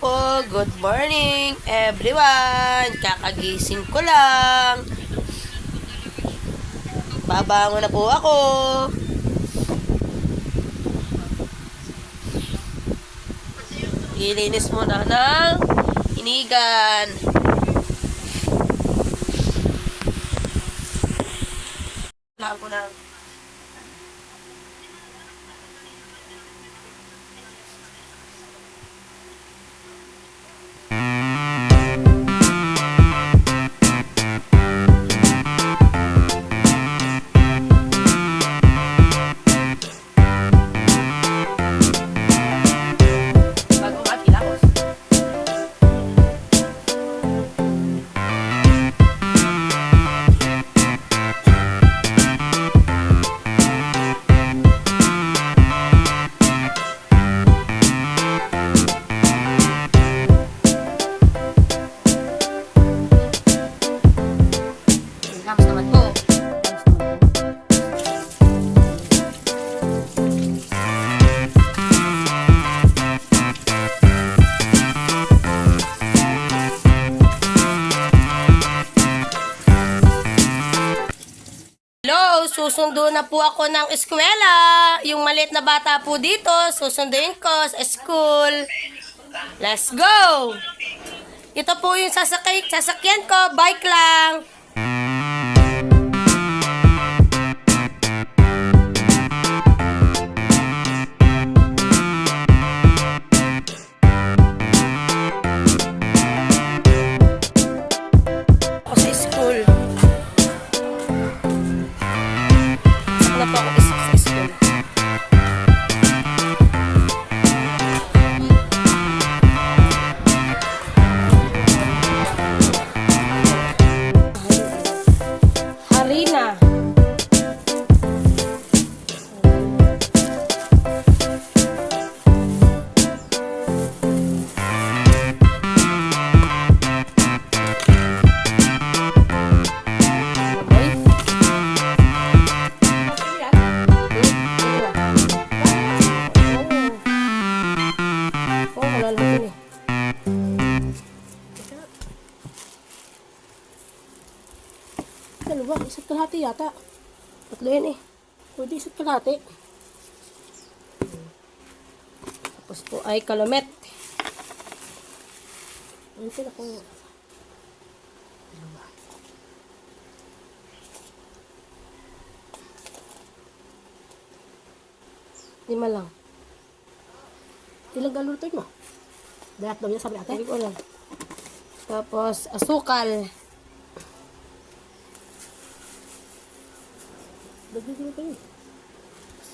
po, good morning everyone. Kakagising ko lang. Babangon na po ako. Ilinis muna ng inigan. Lang ko na. Hello, susundo na po ako ng eskwela. Yung maliit na bata po dito, susunduin ko sa school. Let's go! Ito po yung sasakyan ko, bike lang. Ako sa school. Na po ako sa school. Harina. Dalawa, isa't kalahati yata. Tatlo yan eh. Pwede isa't kalahati. Tapos po ay kalamet. Ayun sila kung... Lima lang. Ilang galutoy mo? Dayat daw niya sabi ate? Hindi ko alam. Tapos asukal. Dagdagan mo kayo.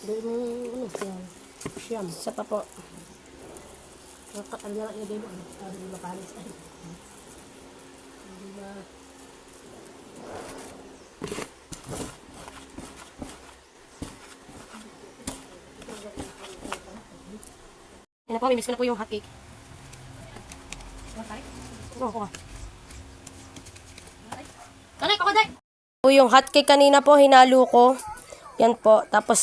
Dagdagan mo, yan. Siyam. Isa pa po. Nakakal na lang ilagay mo. Sabi mo makalis. Hindi ba... Yan na po, mimiss ko na po yung hotcake. Oo, kuha. Kanay, kakoday! Po yung hotcake kanina po, hinalo ko. Yan po. Tapos,